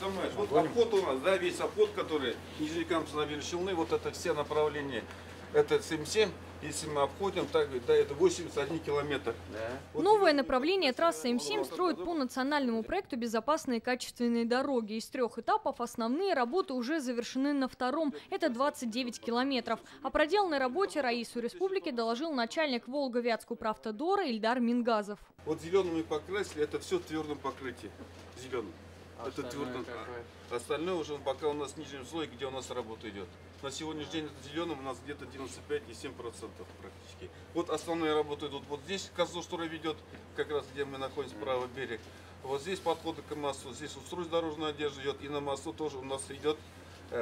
Самое, вот обход у нас, да, весь обход, который Нижнекамск-Набережные Челны, вот это все направления, это 77, если мы обходим, так, да, это 81 километр. Да. Вот Новое направление трассы М7 строят по национальному проекту «Безопасные и качественные дороги». Из 3 этапов основные работы уже завершены на втором. Это 29 километров. О проделанной работе Раису Республики доложил начальник Волго-Вятскуправтодора Ильдар Мингазов. Вот зеленым мы покрасили, это все в твердом покрытии. Зеленым. Это твердым. Остальное уже пока у нас в нижнем слое, где у нас работа идет. На сегодняшний день это зеленым у нас где-то 95,7% практически. Вот основные работы идут вот здесь, козлу, который ведет, как раз где мы находимся, правый берег. Вот здесь подходы к мосту, здесь устройство дорожной одежды идет, и на мосту тоже у нас идет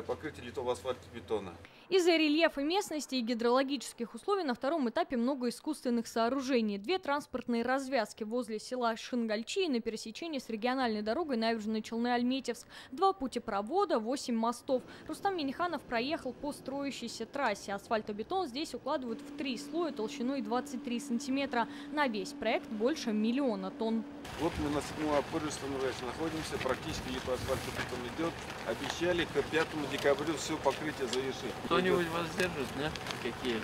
покрытие литого асфальтобетона. Из-за рельефа местности и гидрологических условий на втором этапе много искусственных сооружений. 2 транспортные развязки возле села Шингальчи на пересечении с региональной дорогой Набережные Челны-Альметьевск, 2 путепровода, 8 мостов. Рустам Миниханов проехал по строящейся трассе. Асфальтобетон здесь укладывают в 3 слоя толщиной 23 сантиметра. На весь проект больше 1 миллиона тонн. Вот мы на 7 апреля находимся, практически литый асфальтобетон идет. Обещали к 5 декабря все покрытие завершить. Кто-нибудь вас держит, да? Какие?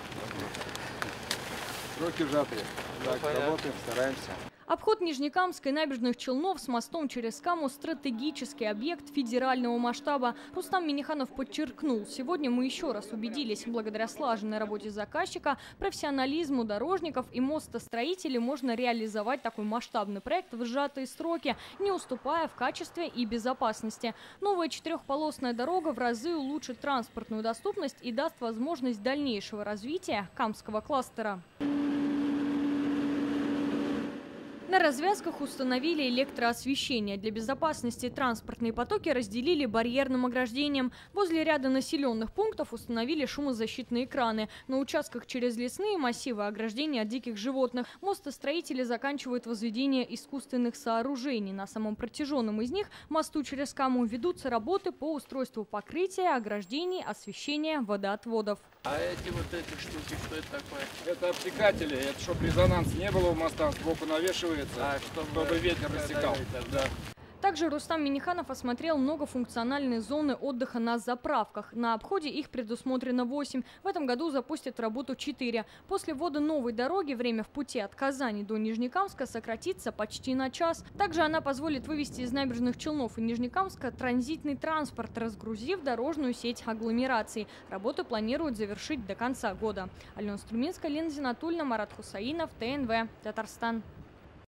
Сроки сжатые. Так, работаем, стараемся. Обход Нижнекамска и Набережных Челнов с мостом через Каму – стратегический объект федерального масштаба. Рустам Миниханов подчеркнул, сегодня мы еще раз убедились, благодаря слаженной работе заказчика, профессионализму дорожников и мостостроителей можно реализовать такой масштабный проект в сжатые сроки, не уступая в качестве и безопасности. Новая 4-полосная дорога в разы улучшит транспортную доступность и даст возможность дальнейшего развития камского кластера. На развязках установили электроосвещение. Для безопасности транспортные потоки разделили барьерным ограждением. Возле ряда населенных пунктов установили шумозащитные экраны. На участках через лесные массивы ограждения от диких животных. Мостостроители заканчивают возведение искусственных сооружений. На самом протяженном из них, мосту через Каму, ведутся работы по устройству покрытия, ограждений, освещения, водоотводов. А эти штуки, что это такое? Это обтекатели, это чтобы резонанс не было у моста, сбоку навешивается, чтобы ветер рассекал. Да. Также Рустам Миниханов осмотрел многофункциональные зоны отдыха на заправках. На обходе их предусмотрено 8. В этом году запустят в работу 4. После ввода новой дороги время в пути от Казани до Нижнекамска сократится почти на час. Также она позволит вывести из Набережных Челнов и Нижнекамска транзитный транспорт, разгрузив дорожную сеть агломераций. Работу планируют завершить до конца года. Алена Струминская, Лена Зинатульна, Марат Хусаинов, ТНВ, Татарстан.